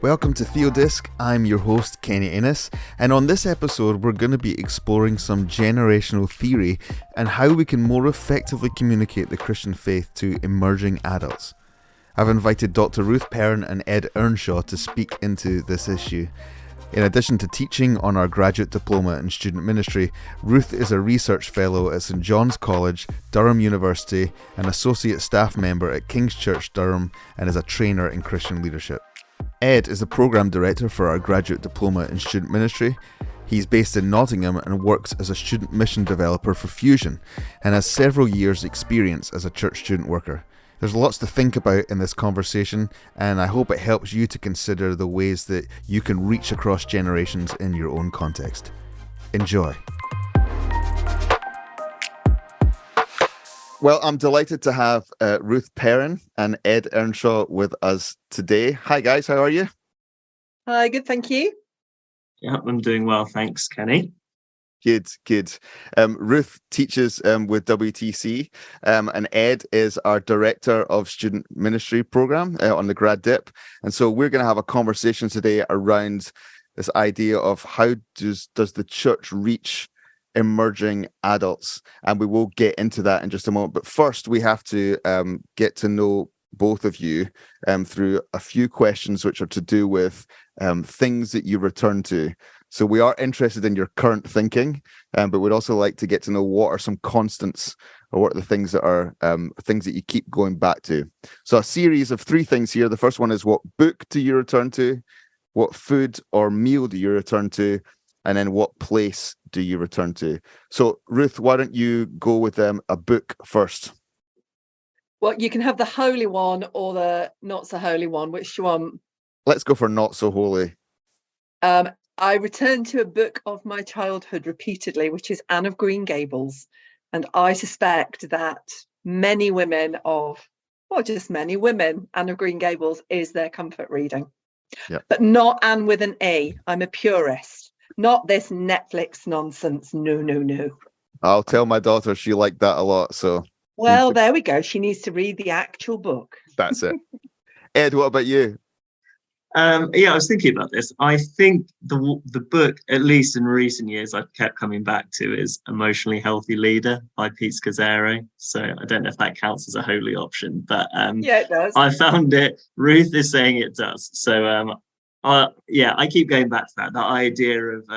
Welcome to TheoDisc. I'm your host, Kenny Innes, and on this episode we're going to be exploring some generational theory and how we can more effectively communicate the Christian faith to emerging adults. I've invited Dr. Ruth Perrin and Ed Earnshaw to speak into this issue. In addition to teaching on our graduate diploma in student ministry, Ruth is a research fellow at St John's College, Durham University, an associate staff member at King's Church, Durham, and is a trainer in Christian leadership. Ed is the program director for our graduate diploma in student ministry. He's based in Nottingham and works as a student mission developer for Fusion and has several years' experience as a church student worker. There's lots to think about in this conversation, and I hope it helps you to consider the ways that you can reach across generations in your own context. Enjoy. Well, I'm delighted to have Ruth Perrin and Ed Earnshaw with us today. Hi guys, how are you? Hi, good, thank you. Yeah, I'm doing well, thanks, Kenny. Good. Ruth teaches with WTC, and Ed is our director of student ministry program on the GradDip. And so we're going to have a conversation today around this idea of how does the church reach emerging adults, and we will get into that in just a moment. But first, we have to get to know both of you through a few questions which are to do with things that you return to. So we are interested in your current thinking, but we'd also like to get to know what are some constants, or what are the things that are things that you keep going back to. So a series of 3 things here. The first one is, what book do you return to? What food or meal do you return to? And then what place do you return to? So Ruth, why don't you go with a book first? Well, you can have the holy one or the not so holy one. Which do you want? Let's go for not so holy. I return to a book of my childhood repeatedly, which is Anne of Green Gables. And I suspect that many women, Anne of Green Gables is their comfort reading. Yeah. But not Anne with an A. I'm a purist. Not this Netflix nonsense. No. I'll tell my daughter she liked that a lot. So well, there we go. She needs to read the actual book. That's it. Ed, what about you? I was thinking about this. I think the book, at least in recent years, I've kept coming back to is Emotionally Healthy Leader by Pete Scazzero. So I don't know if that counts as a holy option, but yeah, it does. I found it. Ruth is saying it does. So I keep going back to that idea of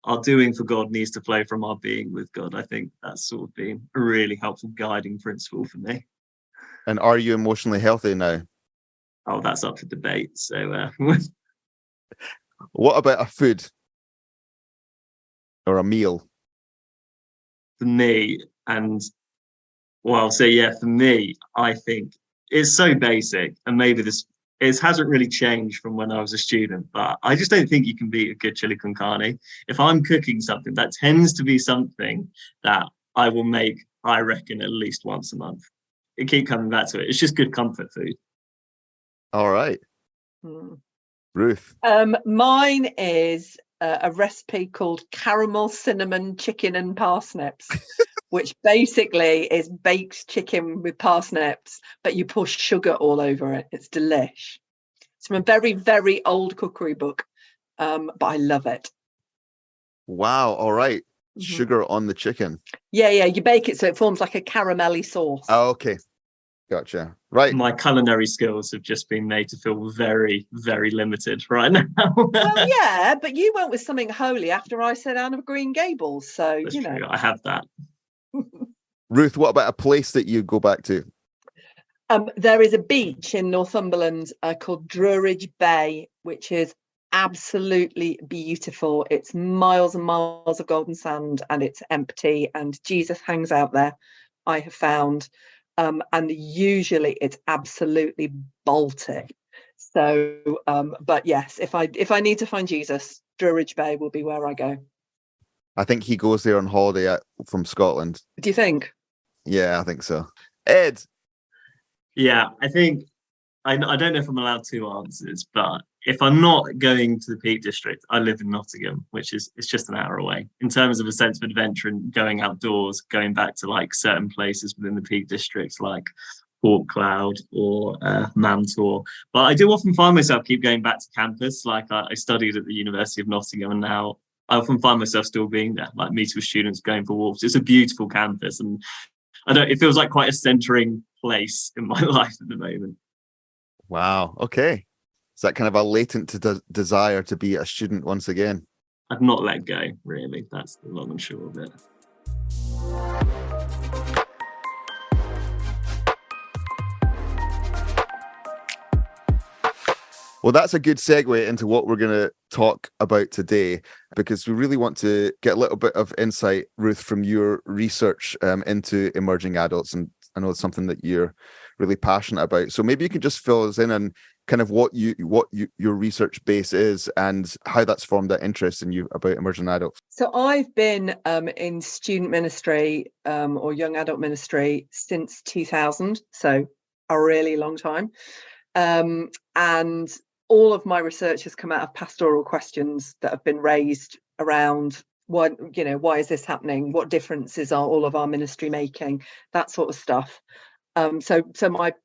our doing for God needs to flow from our being with God. I think that's sort of been a really helpful guiding principle for me. And are you emotionally healthy now? Oh, that's up for debate. So what about a food or a meal? For me, for me, I think it's so basic, and maybe it hasn't really changed from when I was a student, but I just don't think you can beat a good chili con carne. If I'm cooking something, that tends to be something that I will make, I reckon, at least once a month. I keep coming back to it. It's just good comfort food. All right. Ruth. Mine is a recipe called caramel cinnamon chicken and parsnips, which basically is baked chicken with parsnips, but you pour sugar all over it. It's delish. It's from a very, very old cookery book, but I love it. Wow. All right. Mm-hmm. Sugar on the chicken. Yeah. You bake it so it forms like a caramelly sauce. Oh, okay. Gotcha. Right. My culinary skills have just been made to feel very, very limited right now. Well, yeah, but you went with something holy after I said Anne of Green Gables. So, that's true. I have that. Ruth, what about a place that you go back to? There is a beach in Northumberland called Druridge Bay, which is absolutely beautiful. It's miles and miles of golden sand, and it's empty, and Jesus hangs out there, I have found. And usually it's absolutely Baltic. So, but yes, if I need to find Jesus, Druridge Bay will be where I go. I think he goes there on holiday from Scotland. Do you think? Yeah, I think so. Ed? Yeah, I think, I don't know if I'm allowed 2 answers, but if I'm not going to the Peak District, I live in Nottingham, which is, it's just an hour away. In terms of a sense of adventure and going outdoors, going back to like certain places within the Peak District, like Thought Cloud or Mantor. But I do often find myself keep going back to campus. Like I studied at the University of Nottingham, and now I often find myself still being there, like meeting with students, going for walks. It's a beautiful campus, and it feels like quite a centering place in my life at the moment. Wow. Okay. Is that kind of a latent desire to be a student once again? I've not let go, really. That's the long and short of it. Well, that's a good segue into what we're going to talk about today, because we really want to get a little bit of insight, Ruth, from your research into emerging adults. And I know it's something that you're really passionate about. So maybe you could just fill us in on kind of what your research base is and how that's formed that interest in you about emerging adults. So I've been in student ministry or young adult ministry since 2000, so a really long time. And all of my research has come out of pastoral questions that have been raised around why is this happening? What differences are all of our ministry making? That sort of stuff. So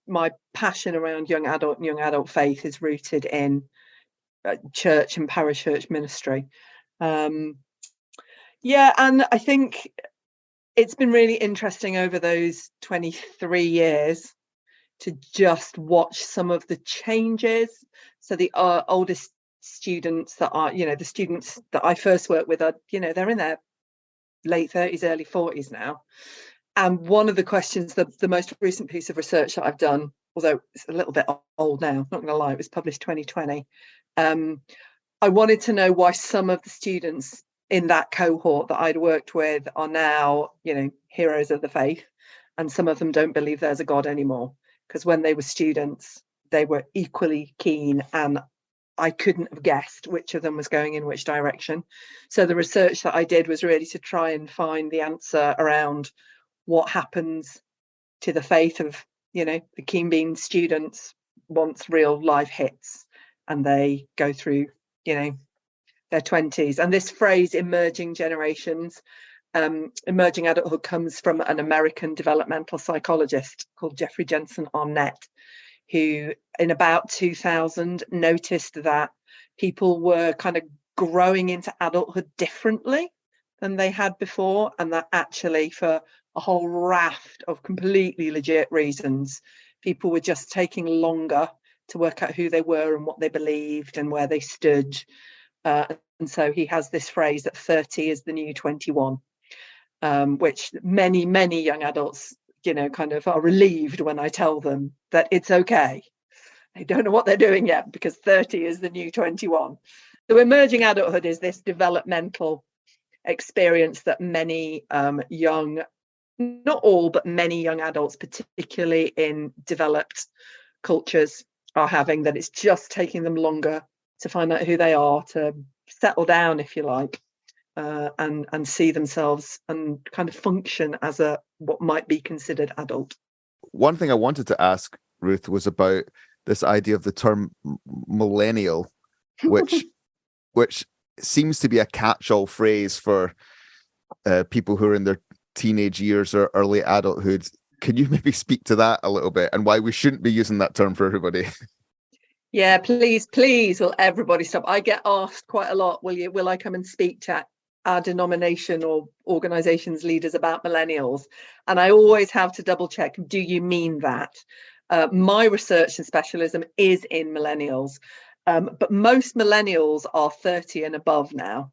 my passion around young adult faith is rooted in church and parish church ministry. And I think it's been really interesting over those 23 years to just watch some of the changes. So the oldest students that are, the students that I first worked with are, they're in their late 30s, early 40s now. And one of the questions, the most recent piece of research that I've done, although it's a little bit old now, not going to lie, it was published 2020. I wanted to know why some of the students in that cohort that I'd worked with are now, heroes of the faith, and some of them don't believe there's a God anymore. Because when they were students, they were equally keen, and I couldn't have guessed which of them was going in which direction. So the research that I did was really to try and find the answer around what happens to the faith of, the keen bean students once real life hits and they go through, their 20s. And this phrase, emerging generations, emerging adulthood, comes from an American developmental psychologist called Jeffrey Jensen Arnett, who in about 2000 noticed that people were kind of growing into adulthood differently than they had before, and that actually for a whole raft of completely legit reasons, people were just taking longer to work out who they were and what they believed and where they stood. And so he has this phrase that 30 is the new 21. Which many young adults, kind of are relieved when I tell them that it's okay. They don't know what they're doing yet, because 30 is the new 21. So emerging adulthood is this developmental experience that many young, not all, but many young adults, particularly in developed cultures, are having, that it's just taking them longer to find out who they are, to settle down, if you like. And see themselves and kind of function as what might be considered adult. One thing I wanted to ask, Ruth, was about this idea of the term millennial, which seems to be a catch-all phrase for people who are in their teenage years or early adulthood. Can you maybe speak to that a little bit, and why we shouldn't be using that term for everybody? Yeah, please, will everybody stop? I get asked quite a lot, will I come and speak to our denomination or organizations leaders about millennials? And I always have to double check, do you mean that? My research and specialism is in millennials, but most millennials are 30 and above now.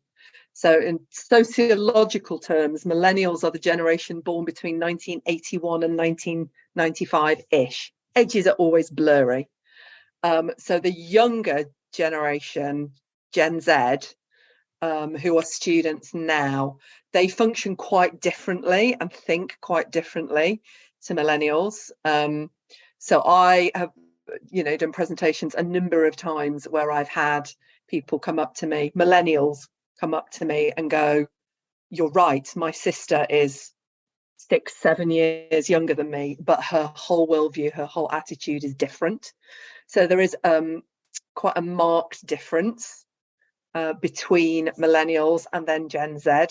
So in sociological terms, millennials are the generation born between 1981 and 1995-ish. Ages are always blurry. So the younger generation, Gen Z, who are students now, they function quite differently and think quite differently to millennials. So I have, done presentations a number of times where I've had people come up to me, millennials come up to me and go, "You're right, my sister is 6-7 years younger than me, but her whole worldview, her whole attitude is different." So there is quite a marked difference between millennials and then Gen Z.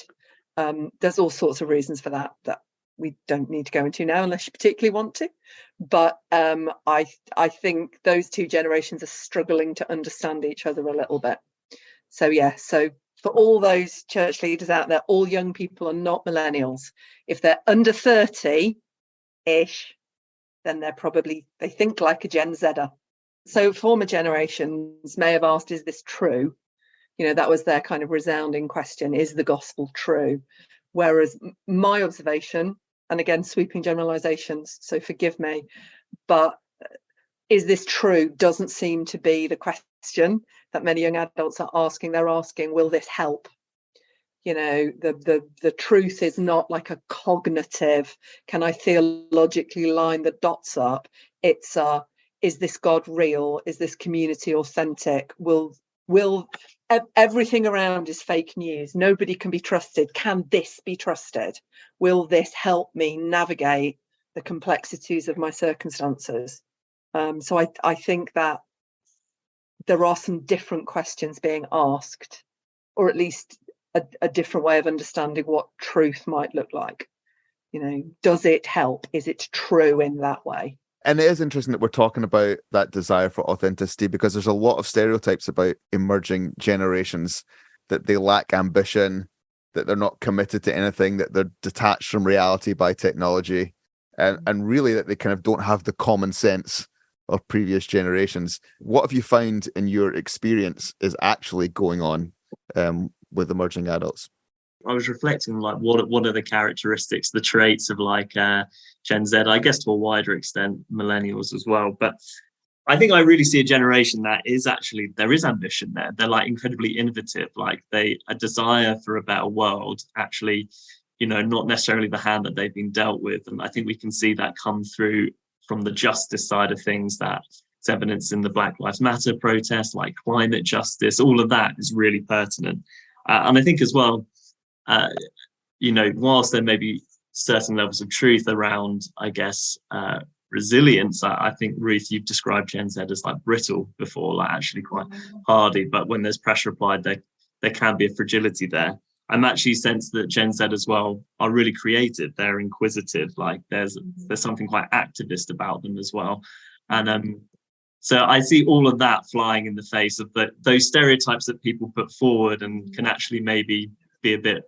There's all sorts of reasons for that we don't need to go into now unless you particularly want to. But I think those two generations are struggling to understand each other a little bit. So yeah, so for all those church leaders out there, all young people are not millennials. If they're under 30-ish, then they think like a Gen Zer. So former generations may have asked, is this true? That was their kind of resounding question, is the gospel true? Whereas my observation, and again, sweeping generalizations, so forgive me, but is this true doesn't seem to be the question that many young adults are asking. They're asking, will this help? The truth is not like a cognitive, can I theologically line the dots up? It's is this God real? Is this community authentic? Will everything around is fake news? Nobody can be trusted. Can this be trusted? Will this help me navigate the complexities of my circumstances? So I think that there are some different questions being asked, or at least a different way of understanding what truth might look like. Does it help? Is it true in that way? And it is interesting that we're talking about that desire for authenticity, because there's a lot of stereotypes about emerging generations, that they lack ambition, that they're not committed to anything, that they're detached from reality by technology, and really that they kind of don't have the common sense of previous generations. What have you found in your experience is actually going on with emerging adults? I was reflecting, like, what are the characteristics, the traits of like Gen Z, I guess to a wider extent millennials as well. But I think I really see a generation that is actually, there is ambition there. They're like incredibly innovative, like a desire for a better world, actually, not necessarily the hand that they've been dealt with. And I think we can see that come through from the justice side of things, that's evidence in the Black Lives Matter protests, like climate justice. All of that is really pertinent. And I think as well, whilst there may be certain levels of truth around, I guess, resilience, I think, Ruth, you've described Gen Z as like brittle before, like actually quite hardy, but when there's pressure applied, there can be a fragility there. I'm actually sense that Gen Z as well are really creative. They're inquisitive, like there's something quite activist about them as well. And so I see all of that flying in the face of those stereotypes that people put forward, and can actually maybe be a bit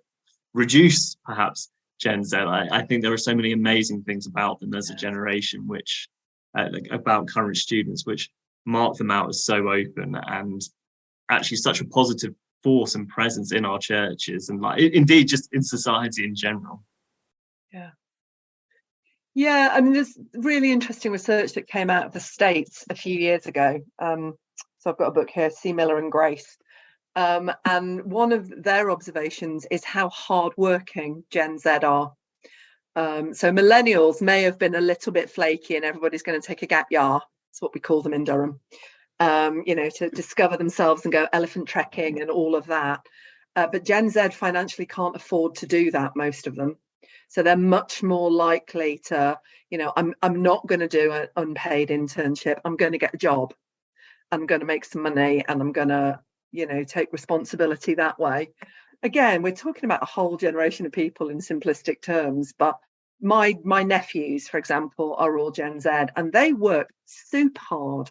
reduced, perhaps, Gen Z. I think there are so many amazing things about them as a generation, which about current students, which mark them out as so open and actually such a positive force and presence in our churches, and like indeed just in society in general. Yeah, I mean, there's really interesting research that came out of the States a few years ago. So I've got a book here, C. Miller and Grace. And one of their observations is how hardworking Gen Z are. So millennials may have been a little bit flaky, and everybody's going to take a gap year. That's what we call them in Durham. To discover themselves and go elephant trekking and all of that. But Gen Z financially can't afford to do that, most of them. So they're much more likely to, I'm not going to do an unpaid internship. I'm going to get a job. I'm going to make some money, and I'm going to, take responsibility that way. Again, we're talking about a whole generation of people in simplistic terms, but my nephews, for example, are all Gen Z, and they work super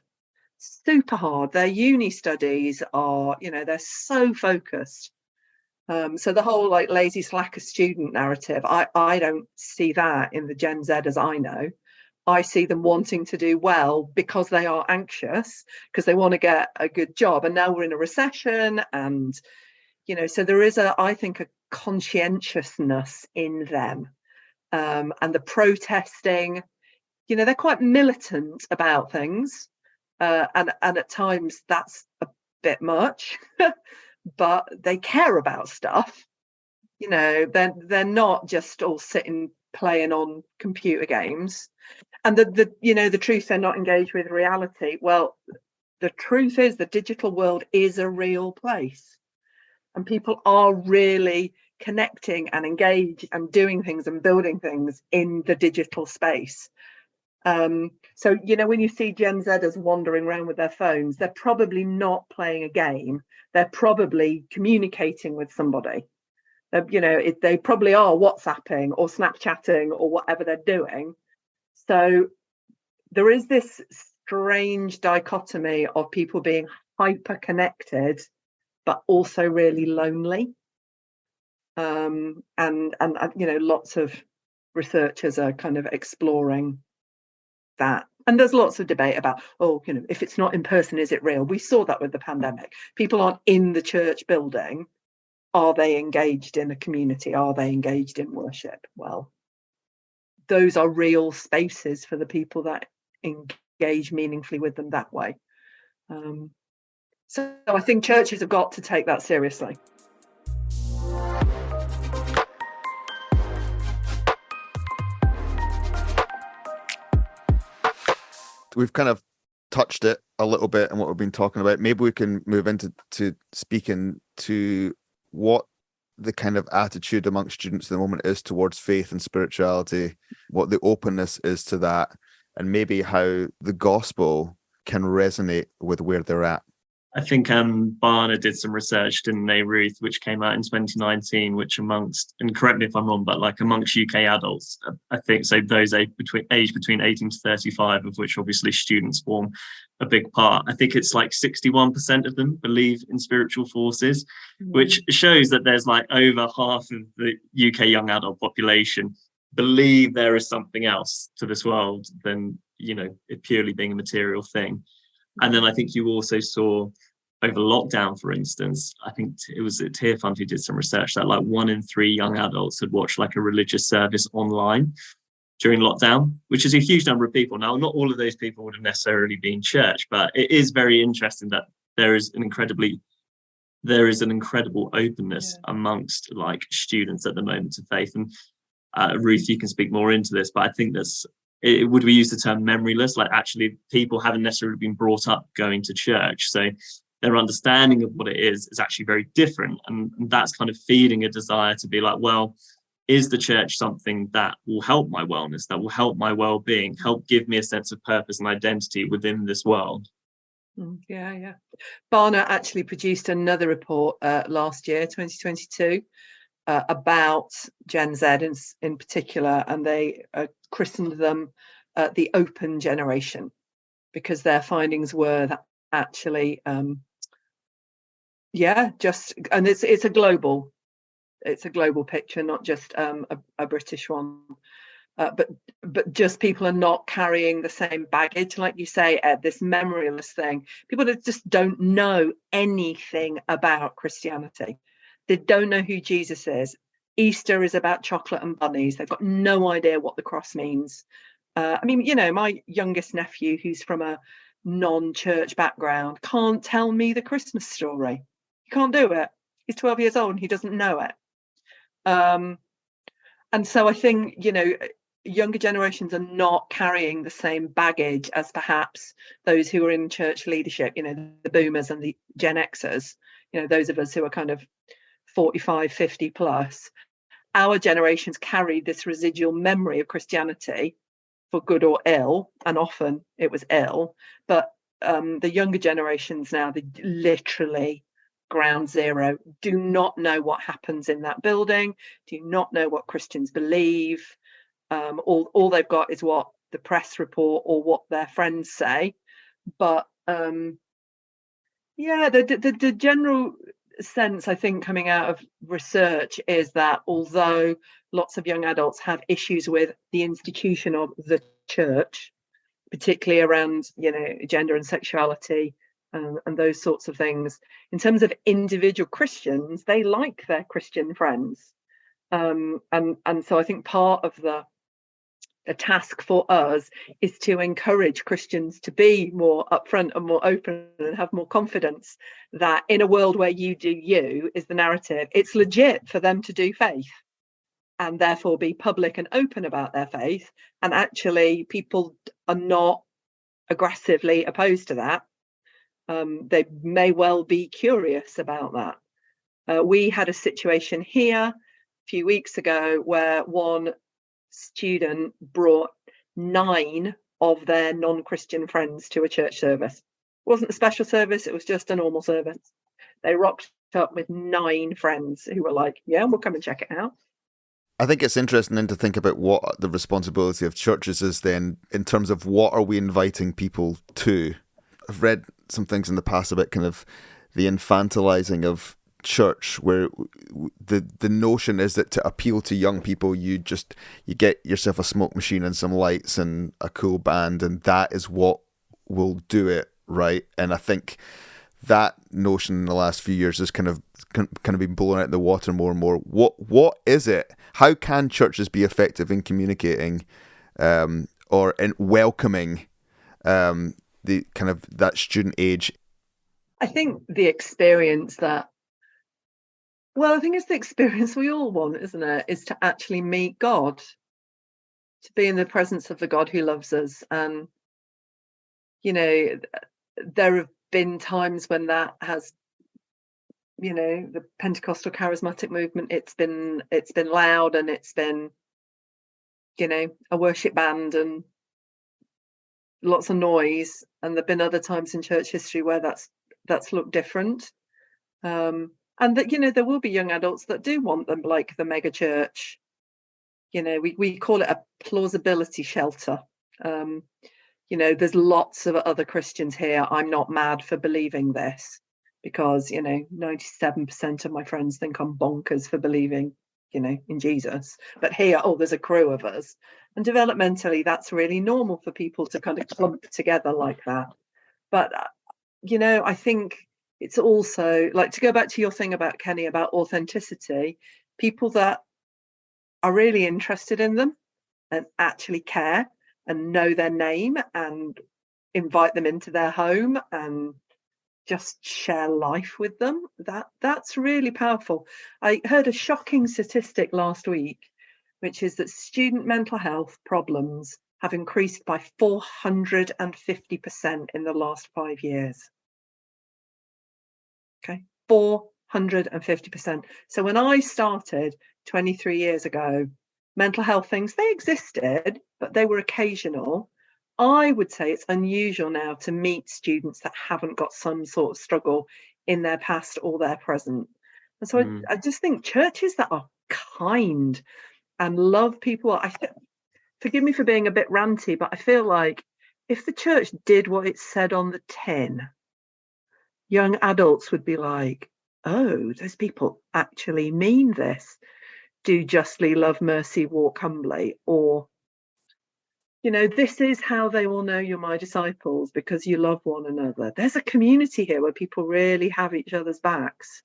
hard. Their uni studies are, they're so focused. So the whole like lazy slacker student narrative, I don't see that in the Gen Z as I know. I see them wanting to do well because they are anxious, because they want to get a good job. And now we're in a recession, and, so there is I think a conscientiousness in them. And the protesting, they're quite militant about things. And at times that's a bit much, but they care about stuff. They're not just all sitting playing on computer games. And the truth, they're not engaged with reality. Well, the truth is the digital world is a real place, and people are really connecting and engaged and doing things and building things in the digital space. So, when you see Gen Zers wandering around with their phones, they're probably not playing a game. They're probably communicating with somebody. They probably are WhatsApping or Snapchatting or whatever they're doing. So there is this strange dichotomy of people being hyper connected but also really lonely, and lots of researchers are kind of exploring that. And there's lots of debate about, if it's not in person, is it real? We saw that with the pandemic. People aren't in the church building. Are they engaged in a community? Are they engaged in worship? Well, those are real spaces for the people that engage meaningfully with them that way. So I think churches have got to take that seriously. We've kind of touched it a little bit in what we've been talking about. Maybe we can move into speaking to what the kind of attitude amongst students at the moment is towards faith and spirituality, what the openness is to that, and maybe how the gospel can resonate with where they're at. I think Barna did some research, didn't they, Ruth, which came out in 2019, which amongst, and correct me if I'm wrong, but like amongst UK adults, I think, so those aged between 18 to 35, of which obviously students form a big part, I think it's like 61% of them believe in spiritual forces, which shows that there's like over half of the UK young adult population believe there is something else to this world than, it purely being a material thing. And then I think you also saw over lockdown, for instance, I think it was at Tearfund who did some research that like 1 in 3 young adults had watched like a religious service online during lockdown, which is a huge number of people. Now, not all of those people would have necessarily been church, but it is very interesting that there is an incredible openness amongst like students at the moment to faith. And Ruth, you can speak more into this, but I think would we use the term memoryless? Like actually people haven't necessarily been brought up going to church. So their understanding of what it is actually very different. And that's kind of feeding a desire to be like, well, is the church something that will help my wellness, that will help my well-being, help give me a sense of purpose and identity within this world? Yeah. Barna actually produced another report last year, 2022, about Gen Z in particular, and they christened them the open generation, because their findings were that actually, and it's a global picture, not just a British one, but just people are not carrying the same baggage, like you say, Ed, this memoryless thing. People that just don't know anything about Christianity. They don't know who Jesus is. Easter is about chocolate and bunnies. They've got no idea what the cross means. My youngest nephew, who's from a non-church background, can't tell me the Christmas story. He can't do it. He's 12 years old and he doesn't know it. And so I think, younger generations are not carrying the same baggage as perhaps those who are in church leadership, the boomers and the Gen Xers, those of us who are kind of 45, 50 plus. Our generations carried this residual memory of Christianity, for good or ill, and often it was ill. But the younger generations now, they literally ground zero, do not know what happens in that building, do not know what Christians believe. All they've got is what the press report or what their friends say. But the general sense, I think, coming out of research is that although lots of young adults have issues with the institution of the church, particularly around gender and sexuality and those sorts of things, in terms of individual Christians, they like their Christian friends, and so I think part of the task for us is to encourage Christians to be more upfront and more open and have more confidence that in a world where you do you is the narrative, it's legit for them to do faith and therefore be public and open about their faith. And actually people are not aggressively opposed to that. They may well be curious about that. We had a situation here a few weeks ago where one student brought 9 of their non-Christian friends to a church service. It wasn't a special service, it was just a normal service. They rocked up with 9 friends who were like, yeah, we'll come and check it out. I think it's interesting then to think about what the responsibility of churches is then in terms of what are we inviting people to. I've read some things in the past about kind of the infantilizing of church, where the notion is that to appeal to young people, you get yourself a smoke machine and some lights and a cool band, and that is what will do it, right? And I think that notion in the last few years has kind of been blown out in the water more and more. What is it? How can churches be effective in communicating or in welcoming the kind of that student age? I think the experience that, well, I think it's the experience we all want, isn't it? Is to actually meet God, to be in the presence of the God who loves us. And, you know, there have been times when that has, you know, the Pentecostal charismatic movement, it's been loud, and it's been, you know, a worship band and lots of noise. And there've been other times in church history where that's looked different. And that, you know, there will be young adults that do want them like the mega church. You know, we call it a plausibility shelter. You know, there's lots of other Christians here. I'm not mad for believing this, because, you know, 97% of my friends think I'm bonkers for believing, you know, in Jesus. But here, there's a crew of us. And developmentally, that's really normal for people to kind of clump together like that. But, you know, I think it's also, like, to go back to your thing about Kenny, about authenticity, people that are really interested in them and actually care and know their name and invite them into their home and just share life with them, that's really powerful. I heard a shocking statistic last week, which is that student mental health problems have increased by 450% in the last 5 years. Okay, 450%. So when I started 23 years ago, mental health things, they existed, but they were occasional. I would say it's unusual now to meet students that haven't got some sort of struggle in their past or their present. And so I just think churches that are kind and love people, forgive me for being a bit ranty, but I feel like if the church did what it said on the tin, young adults would be like, oh, those people actually mean this. Do justly, love mercy, walk humbly. Or, you know, this is how they will know you're my disciples, because you love one another. There's a community here where people really have each other's backs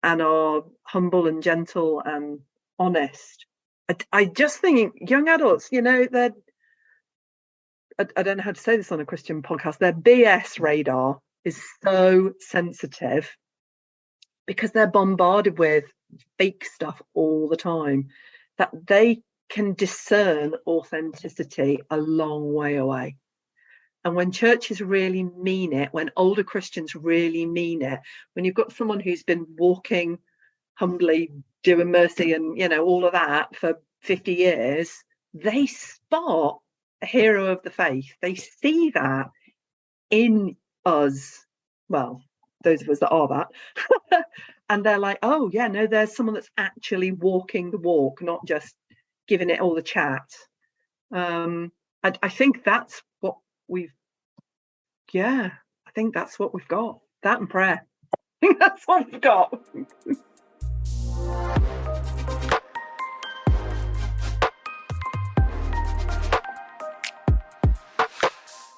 and are humble and gentle and honest. I just think young adults, you know, I don't know how to say this on a Christian podcast, their BS radar is so sensitive because they're bombarded with fake stuff all the time, that they can discern authenticity a long way away. And when churches really mean it, when older Christians really mean it, when you've got someone who's been walking humbly, doing mercy and, you know, all of that for 50 years, they spot a hero of the faith. They see that in us. Well, those of us that are that. And they're like, oh, yeah, no, there's someone that's actually walking the walk, not just giving it all the chat. I think that's what we've, I think that's what we've got. That and prayer. I think that's what we've got.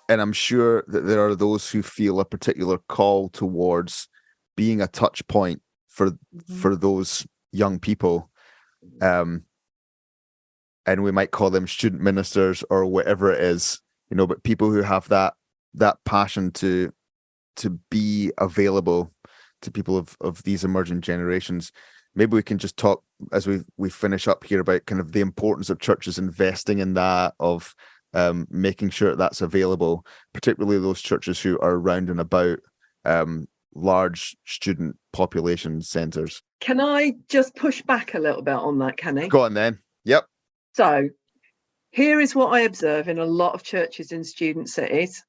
And I'm sure that there are those who feel a particular call towards being a touch point for those young people. And we might call them student ministers or whatever it is, you know, but people who have that passion to be available to people of these emerging generations. Maybe we can just talk as we finish up here about kind of the importance of churches investing in that, of making sure that's available, particularly those churches who are around and about large student population centres. Can I just push back a little bit on that, Kenny? Go on then. Yep. So here is what I observe in a lot of churches in student cities.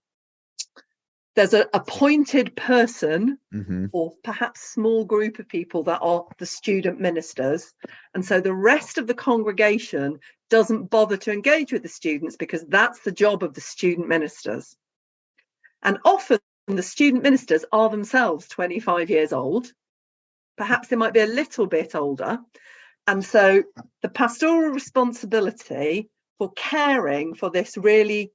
there's an appointed person Mm-hmm. or perhaps small group of people that are the student ministers. And so the rest of the congregation doesn't bother to engage with the students because that's the job of the student ministers. And often the student ministers are themselves 25 years old. Perhaps they might be a little bit older. And so the pastoral responsibility for caring for this really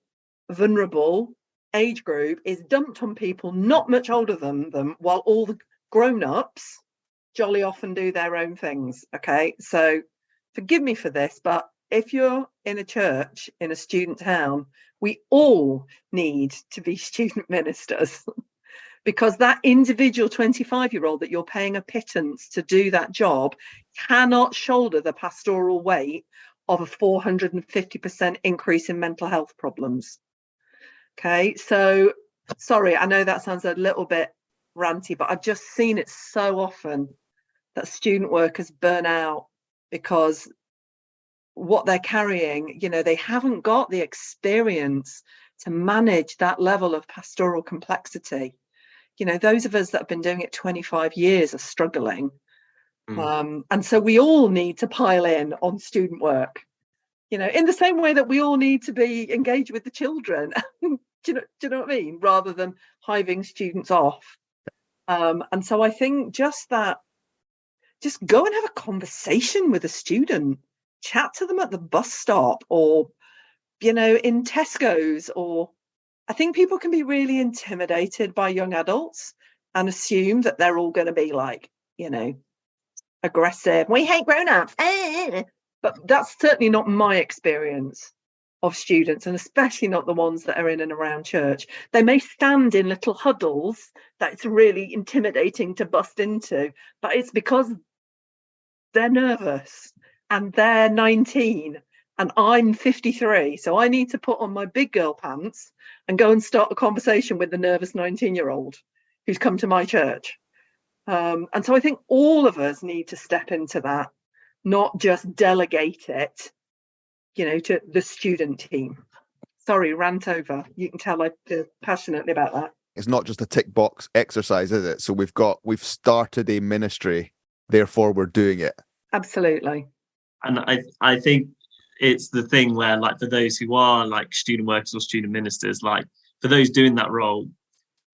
vulnerable age group is dumped on people not much older than them, while all the grown-ups jolly often do their own things. Okay, so forgive me for this, but if you're in a church in a student town, we all need to be student ministers because that individual 25-year-old that you're paying a pittance to do that job cannot shoulder the pastoral weight of a 450% increase in mental health problems. Okay, so sorry, I know that sounds a little bit ranty, but I've just seen it so often that student workers burn out because what they're carrying, you know, they haven't got the experience to manage that level of pastoral complexity. You know, those of us that have been doing it 25 years are struggling. And so we all need to pile in on student work, you know, in the same way that we all need to be engaged with the children. do you know what I mean? Rather than hiving students off. And so I think just go and have a conversation with a student, chat to them at the bus stop or, you know, in Tesco's. Or I think people can be really intimidated by young adults and assume that they're all going to be like, you know, aggressive. We hate grown-ups. But that's certainly not my experience of students, and especially not the ones that are in and around church. They may stand in little huddles that it's really intimidating to bust into, but it's because they're nervous and they're 19 and I'm 53. So I need to put on my big girl pants and go and start a conversation with the nervous 19-year-old who's come to my church. And so I think all of us need to step into that, not just delegate it, you know, to the student team. Sorry, rant over. You can tell I feel passionately about that. It's not just a tick box exercise, is it? So we've started a ministry, therefore we're doing it. Absolutely. And I think it's the thing where, like, for those who are like student workers or student ministers, like for those doing that role,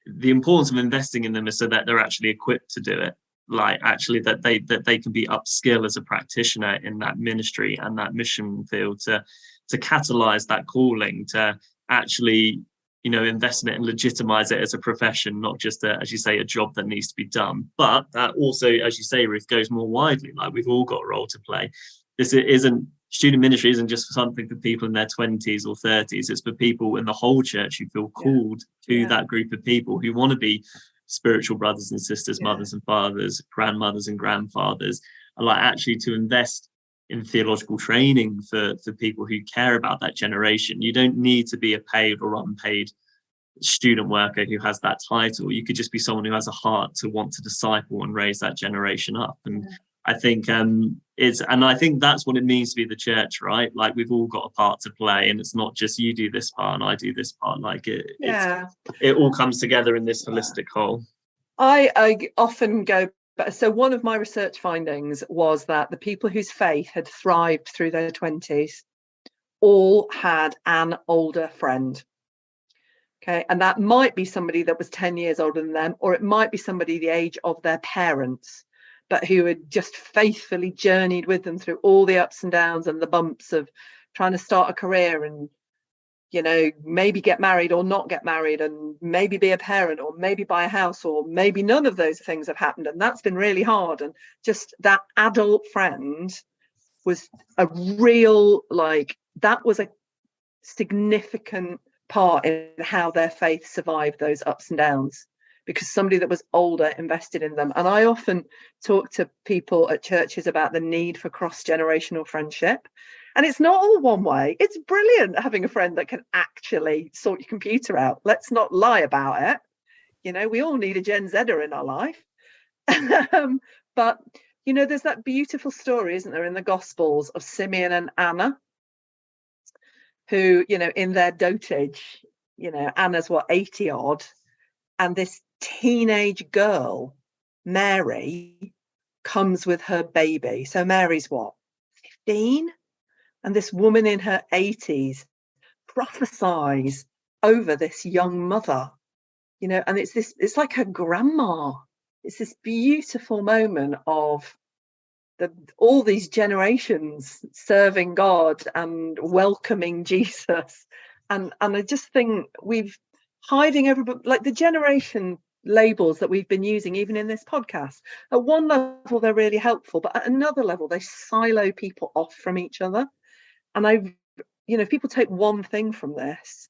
the importance of investing in them is so that they're actually equipped to do it. Like actually that they can be upskill as a practitioner in that ministry and that mission field to catalyze that calling, to actually, you know, invest in it and legitimize it as a profession, not just as you say, a job that needs to be done. But that also, as you say, Ruth, goes more widely. Like we've all got a role to play. Student ministry isn't just something for people in their 20s or 30s. It's for people in the whole church who feel called to that group of people who want to be spiritual brothers and sisters, mothers and fathers, grandmothers and grandfathers, and like actually to invest in theological training for people who care about that generation. You don't need to be a paid or unpaid student worker who has that title. You could just be someone who has a heart to want to disciple and raise that generation up. And I think I think that's what it means to be the church, right? Like we've all got a part to play, and it's not just you do this part and I do this part. Like it all comes together in this holistic whole. I often go, so one of my research findings was that the people whose faith had thrived through their 20s all had an older friend. Okay, and that might be somebody that was 10 years older than them, or it might be somebody the age of their parents, but who had just faithfully journeyed with them through all the ups and downs and the bumps of trying to start a career and, you know, maybe get married or not get married and maybe be a parent or maybe buy a house, or maybe none of those things have happened. And that's been really hard. And just that adult friend was a real, like, that was a significant part in how their faith survived those ups and downs, because somebody that was older invested in them. And I often talk to people at churches about the need for cross-generational friendship. And it's not all one way. It's brilliant having a friend that can actually sort your computer out. Let's not lie about it. You know, we all need a Gen Zer in our life. But, you know, there's that beautiful story, isn't there, in the Gospels of Simeon and Anna, who, you know, in their dotage, you know, Anna's 80 odd, And this teenage girl, Mary, comes with her baby. So Mary's what, 15? And this woman in her 80s prophesies over this young mother, you know, and it's like her grandma. It's this beautiful moment of all these generations serving God and welcoming Jesus. And I just think we've hiding everybody, like the generation labels that we've been using even in this podcast. At one level they're really helpful, but at another level they silo people off from each other. And if people take one thing from this,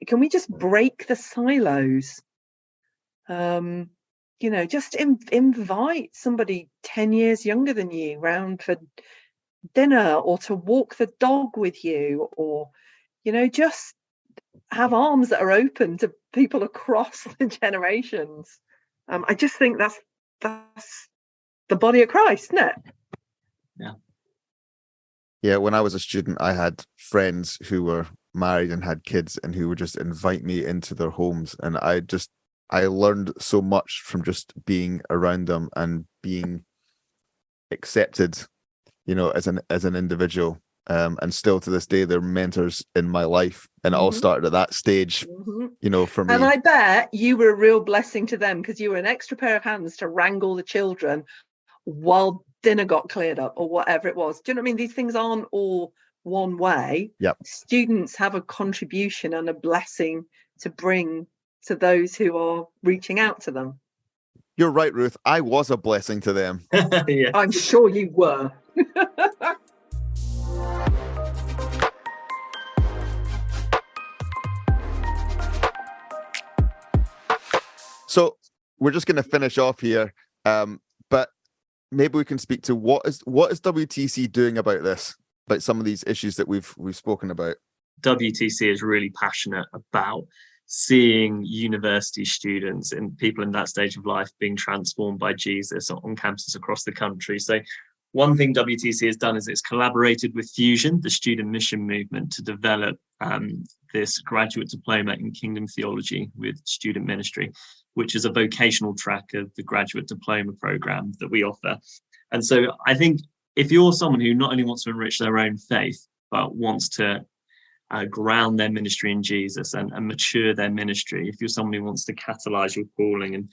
can we just break the silos? Just invite somebody 10 years younger than you round for dinner, or to walk the dog with you, or just have arms that are open to people across the generations. I just think that's the body of Christ, isn't it? Yeah, when I was a student, I had friends who were married and had kids and who would just invite me into their homes. And I learned so much from just being around them and being accepted, as an individual. And still to this day, they're mentors in my life. And it all started at that stage, for me. And I bet you were a real blessing to them, because you were an extra pair of hands to wrangle the children while dinner got cleared up or whatever it was. Do you know what I mean? These things aren't all one way. Yep. Students have a contribution and a blessing to bring to those who are reaching out to them. You're right, Ruth. I was a blessing to them. Yeah. I'm sure you were. So we're just going to finish off here, but maybe we can speak to what is WTC doing about this, about some of these issues that we've spoken about. WTC is really passionate about seeing university students and people in that stage of life being transformed by Jesus on campuses across the country. So one thing WTC has done is it's collaborated with Fusion, the student mission movement, to develop this graduate diploma in kingdom theology with Student Ministry, which is a vocational track of the graduate diploma program that we offer. And so I think if you're someone who not only wants to enrich their own faith, but wants to ground their ministry in Jesus and mature their ministry, if you're someone who wants to catalyze your calling and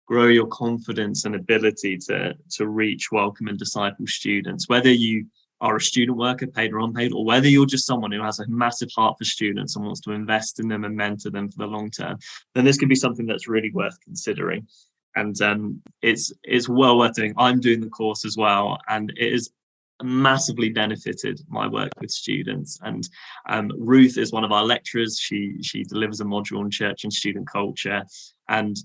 grow your confidence and ability to reach, welcome and disciple students, whether you are a student worker, paid or unpaid, or whether you're just someone who has a massive heart for students and wants to invest in them and mentor them for the long term, then this could be something that's really worth considering. And it's well worth doing. I'm doing the course as well, and it has massively benefited my work with students. And Ruth is one of our lecturers. She delivers a module on church and student culture, and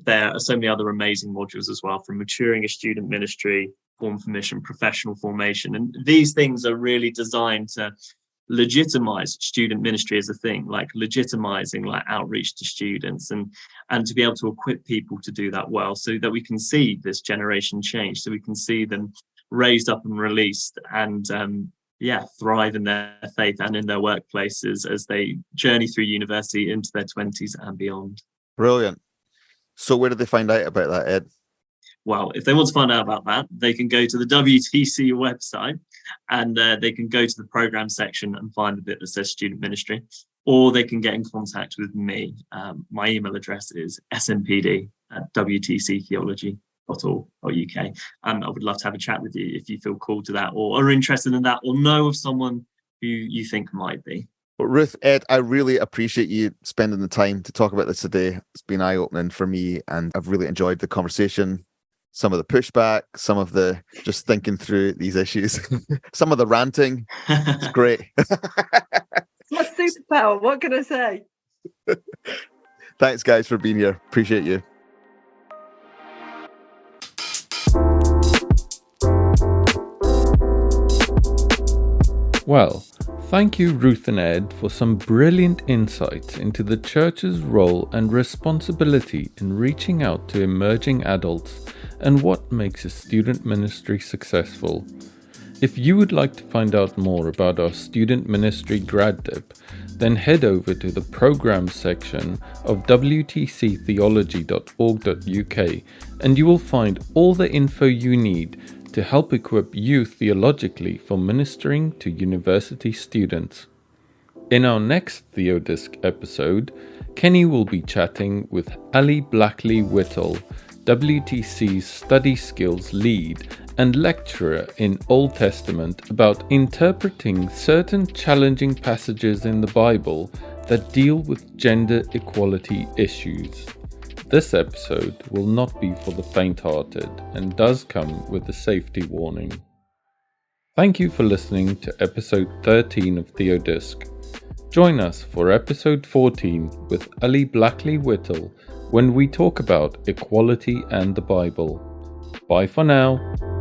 there are so many other amazing modules as well, from maturing a student ministry, form for mission, professional formation. And these things are really designed to legitimize student ministry as a thing, like legitimizing like outreach to students, and to be able to equip people to do that well, so that we can see this generation change, so we can see them raised up and released and thrive in their faith and in their workplaces as they journey through university into their 20s and beyond. Brilliant. So where do they find out about that, Ed? Well, if they want to find out about that, they can go to the WTC website, and they can go to the program section and find the bit that says student ministry, or they can get in contact with me. My email address is smpd@wtctheology.org.uk. And I would love to have a chat with you if you feel called to that, or are interested in that, or know of someone who you think might be. Well, Ruth, Ed, I really appreciate you spending the time to talk about this today. It's been eye-opening for me, and I've really enjoyed the conversation. Some of the pushback, some of the just thinking through these issues, some of the ranting. It's great. It's my superpower. What can I say? Thanks, guys, for being here. Appreciate you. Well, thank you, Ruth and Ed, for some brilliant insights into the church's role and responsibility in reaching out to emerging adults and what makes a student ministry successful. If you would like to find out more about our Student Ministry GradDip, then head over to the Programs section of wtctheology.org.uk and you will find all the info you need to help equip you theologically for ministering to university students. In our next TheoDisc episode, Kenny will be chatting with Ali Blackley-Whittle, WTC's Study Skills Lead and lecturer in Old Testament, about interpreting certain challenging passages in the Bible that deal with gender equality issues. This episode will not be for the faint-hearted and does come with a safety warning. Thank you for listening to episode 13 of TheoDisc. Join us for episode 14 with Ali Blackley-Whittle when we talk about equality and the Bible. Bye for now.